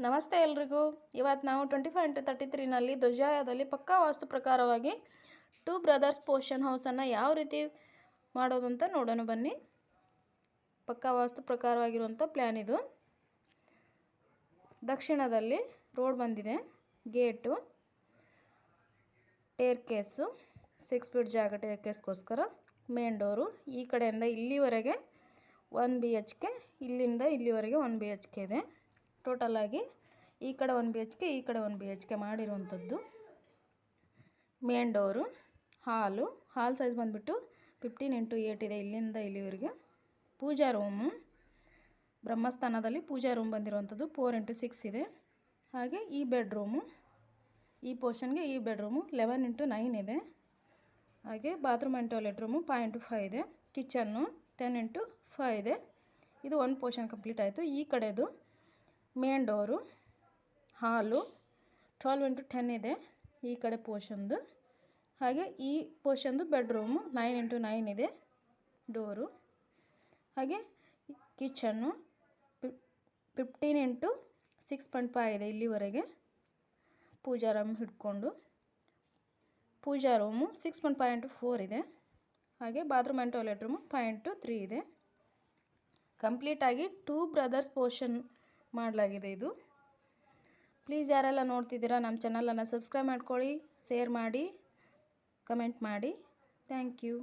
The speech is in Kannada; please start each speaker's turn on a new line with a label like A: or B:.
A: ನಮಸ್ತೆ ಎಲ್ರಿಗೂ. ಇವತ್ತು ನಾವು 25x33ನಲ್ಲಿ ಧ್ವಜಾಯದಲ್ಲಿ ಪಕ್ಕಾ ವಾಸ್ತು ಪ್ರಕಾರವಾಗಿ ಟೂ ಬ್ರದರ್ಸ್ ಪೋಷನ್ ಹೌಸನ್ನು ಯಾವ ರೀತಿ ಮಾಡೋದು ಅಂತ ನೋಡೋಣ ಬನ್ನಿ. ಪಕ್ಕಾ ವಾಸ್ತು ಪ್ರಕಾರವಾಗಿರುವಂಥ ಪ್ಲ್ಯಾನ್ ಇದು. ದಕ್ಷಿಣದಲ್ಲಿ ರೋಡ್ ಬಂದಿದೆ, ಗೇಟು, ಟೇರ್ ಕೇಸು, 6 ಫೀಟ್ ಜಾಗ ಟೇರ್ ಕೇಸ್ಗೋಸ್ಕರ, ಮೇನ್ ಡೋರು. ಈ ಕಡೆಯಿಂದ ಇಲ್ಲಿವರೆಗೆ 1 BHK, ಇಲ್ಲಿಂದ ಇಲ್ಲಿವರೆಗೆ 1 BHK ಇದೆ. ಟೋಟಲ್ ಆಗಿ ಈ ಕಡೆ 1 BHK, ಈ ಕಡೆ 1 BHK ಮಾಡಿರುವಂಥದ್ದು. ಮೇನ್ ಡೋರು, ಹಾಲ್ ಸೈಜ್ ಬಂದುಬಿಟ್ಟು 15x8 ಇದೆ, ಇಲ್ಲಿಂದ ಇಲ್ಲಿವರೆಗೆ. ಪೂಜಾ ರೂಮು, ಬ್ರಹ್ಮಸ್ಥಾನದಲ್ಲಿ ಪೂಜಾ ರೂಮ್ ಬಂದಿರುವಂಥದ್ದು 4x6 ಇದೆ. ಹಾಗೆ ಈ ಬೆಡ್ರೂಮು, ಈ ಪೋರ್ಷನ್ಗೆ ಈ ಬೆಡ್ರೂಮು 11x9 ಇದೆ. ಹಾಗೆ bathroom and toilet room 5x5 ಇದೆ. ಕಿಚನ್ನು 10x5 ಇದೆ. ಇದು ಒಂದು ಪೋರ್ಷನ್ ಕಂಪ್ಲೀಟ್ ಆಯಿತು. ಈ ಕಡೆದು ಮೇನ್ ಡೋರು, ಹಾಲು 12x10 ಇದೆ ಈ ಕಡೆ ಪೋರ್ಷನ್ದು. ಹಾಗೆ ಈ ಪೋರ್ಷನ್ದು ಬೆಡ್ರೂಮು 9x9 ಇದೆ ಡೋರು. ಹಾಗೆ ಕಿಚನ್ನು 15x6.5 ಇದೆ ಇಲ್ಲಿವರೆಗೆ ಪೂಜಾ ರೂಮ್ ಹಿಡ್ಕೊಂಡು. ಪೂಜಾ ರೂಮು 6.5x4 ಇದೆ. ಹಾಗೆ bathroom and toilet room 5x3 ಇದೆ. ಕಂಪ್ಲೀಟಾಗಿ ಟೂ ಬ್ರದರ್ಸ್ ಪೋರ್ಷನ್ ಮಾಡಲಾಗಿದೆ ಇದು. ಪ್ಲೀಸ್ ಯಾರೆಲ್ಲ ನೋಡ್ತಿದ್ದೀರಾ ನಮ್ಮ ಚಾನಲನ್ನು ಸಬ್ಸ್ಕ್ರೈಬ್ ಮಾಡ್ಕೊಳ್ಳಿ, ಶೇರ್ ಮಾಡಿ, ಕಮೆಂಟ್ ಮಾಡಿ. Thank you.